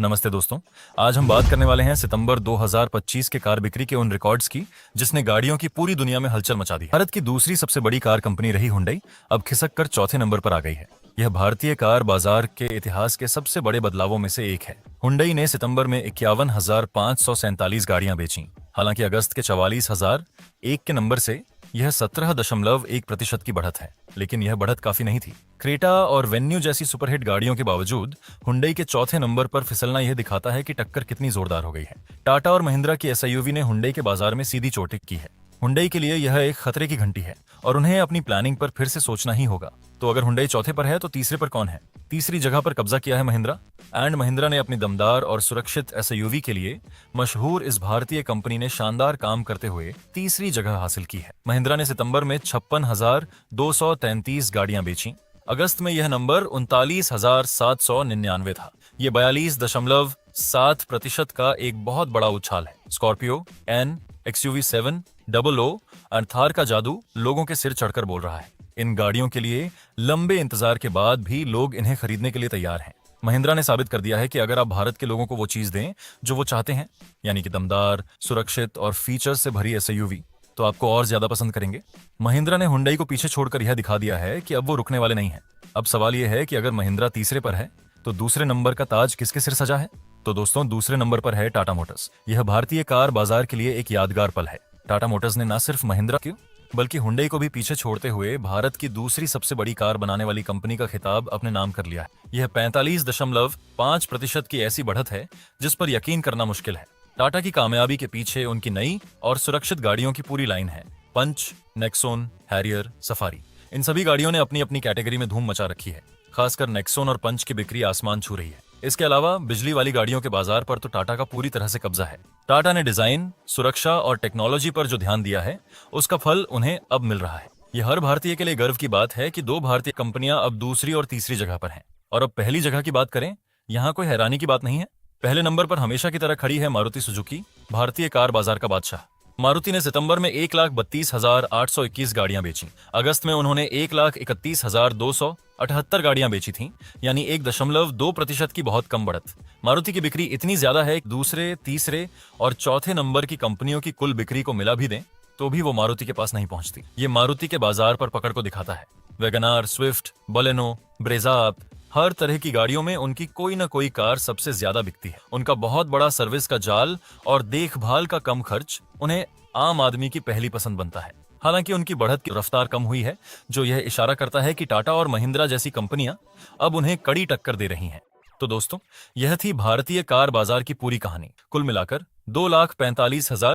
नमस्ते दोस्तों। आज हम बात करने वाले हैं सितंबर 2025 के कार बिक्री के उन रिकॉर्ड्स की जिसने गाड़ियों की पूरी दुनिया में हलचल मचा दी। भारत की दूसरी सबसे बड़ी कार कंपनी रही हुंडई अब खिसक कर चौथे नंबर पर आ गई है। यह भारतीय कार बाजार के इतिहास के सबसे बड़े बदलावों में से एक है। हुंडई ने सितंबर में 51,547 गाड़ियां बेची। हालांकि अगस्त के 44,001 के नंबर से यह 17.1% की बढ़त है, लेकिन यह बढ़त काफी नहीं थी। क्रेटा और वेन्यू जैसी सुपरहिट गाड़ियों के बावजूद हुंडई के चौथे नंबर पर फिसलना यह दिखाता है कि टक्कर कितनी जोरदार हो गई है। टाटा और महिंद्रा की एसयूवी ने हुंडई के बाजार में सीधी चोट की है। हुंडई के लिए यह एक खतरे की घंटी है और उन्हें अपनी प्लानिंग पर फिर से सोचना ही होगा। तो अगर हुंडई चौथे पर है तो तीसरे पर कौन है? तीसरी जगह पर कब्जा किया है महिंद्रा। महिंद्रा ने अपनी दमदार और सुरक्षित एसयूवी के लिए मशहूर इस भारतीय कंपनी ने शानदार काम करते हुए तीसरी जगह हासिल की है। महिंद्रा ने सितंबर में 56,233 गाड़ियां बेची। अगस्त में यह नंबर 39,799 था। ये 42.7% का एक बहुत बड़ा उछाल है। Scorpio, N, XUV7, double O और थार का जादू लोगों के सिर चढ़कर बोल रहा है। इन गाड़ियों के लिए लंबे इंतजार के बाद भी लोग इन्हें खरीदने के लिए तैयार हैं। महिंद्रा ने साबित कर दिया है कि अगर आप भारत के लोगों को वो चीज दें जो वो चाहते हैं, यानी कि दमदार, सुरक्षित और फीचर्स से भरी एसयूवी, तो आपको और ज्यादा पसंद करेंगे। महिंद्रा ने हुंडई को पीछे छोड़कर यह दिखा दिया है कि अब वो रुकने वाले नहीं हैं। अब सवाल यह है कि अगर महिंद्रा तीसरे पर है तो दूसरे नंबर का ताज किसके सिर सजा है? तो दोस्तों, दूसरे नंबर पर है टाटा मोटर्स। यह भारतीय कार बाजार के लिए एक यादगार पल है। टाटा मोटर्स ने न सिर्फ महिंद्रा क्यों बल्कि हुंडई को भी पीछे छोड़ते हुए भारत की दूसरी सबसे बड़ी कार बनाने वाली कंपनी का खिताब अपने नाम कर लिया है। यह 45.5% की ऐसी बढ़त है जिस पर यकीन करना मुश्किल है। टाटा की कामयाबी के पीछे उनकी नई और सुरक्षित गाड़ियों की पूरी लाइन है। पंच, नेक्सॉन, हैरियर, सफारी, इन सभी गाड़ियों ने अपनी अपनी कैटेगरी में धूम मचा रखी है। खासकर नेक्सॉन और पंच की बिक्री आसमान छू रही है। इसके अलावा बिजली वाली गाड़ियों के बाजार पर तो टाटा का पूरी तरह से कब्जा है। टाटा ने डिजाइन, सुरक्षा और टेक्नोलॉजी पर जो ध्यान दिया है उसका फल उन्हें अब मिल रहा है। यह हर भारतीय के लिए गर्व की बात है कि दो भारतीय कंपनियां अब दूसरी और तीसरी जगह पर हैं। और अब पहली जगह की बात करें, यहाँ कोई हैरानी की बात नहीं है। पहले नंबर पर हमेशा की तरह खड़ी है मारुति सुजुकी, भारतीय कार बाजार का बादशाह। मारुति ने सितंबर में 1,32,821 गाड़ियां बेची। अगस्त में उन्होंने 1,31,278 गाड़ियां बेची थीं, यानी 1.2% की बहुत कम बढ़त। मारुति की बिक्री इतनी ज्यादा है कि दूसरे, तीसरे और चौथे नंबर की कंपनियों की कुल बिक्री को मिला भी दें तो भी वो मारुति के पास नहीं पहुंचती। ये मारुति के बाजार पर पकड़ को दिखाता है। वैगनार, स्विफ्ट, बलेनो, ब्रेजा, हर तरह की गाड़ियों में उनकी कोई ना कोई कार सबसे ज्यादा बिकती है। उनका बहुत बड़ा सर्विस का जाल और देखभाल का कम खर्च उन्हें आम आदमी की पहली पसंद बनता है। हालांकि उनकी बढ़त की रफ्तार कम हुई है, जो यह इशारा करता है कि टाटा और महिंद्रा जैसी कंपनियां अब उन्हें कड़ी टक्कर दे रही हैं। तो दोस्तों, यह थी भारतीय कार बाजार की पूरी कहानी। कुल मिलाकर 2,45,000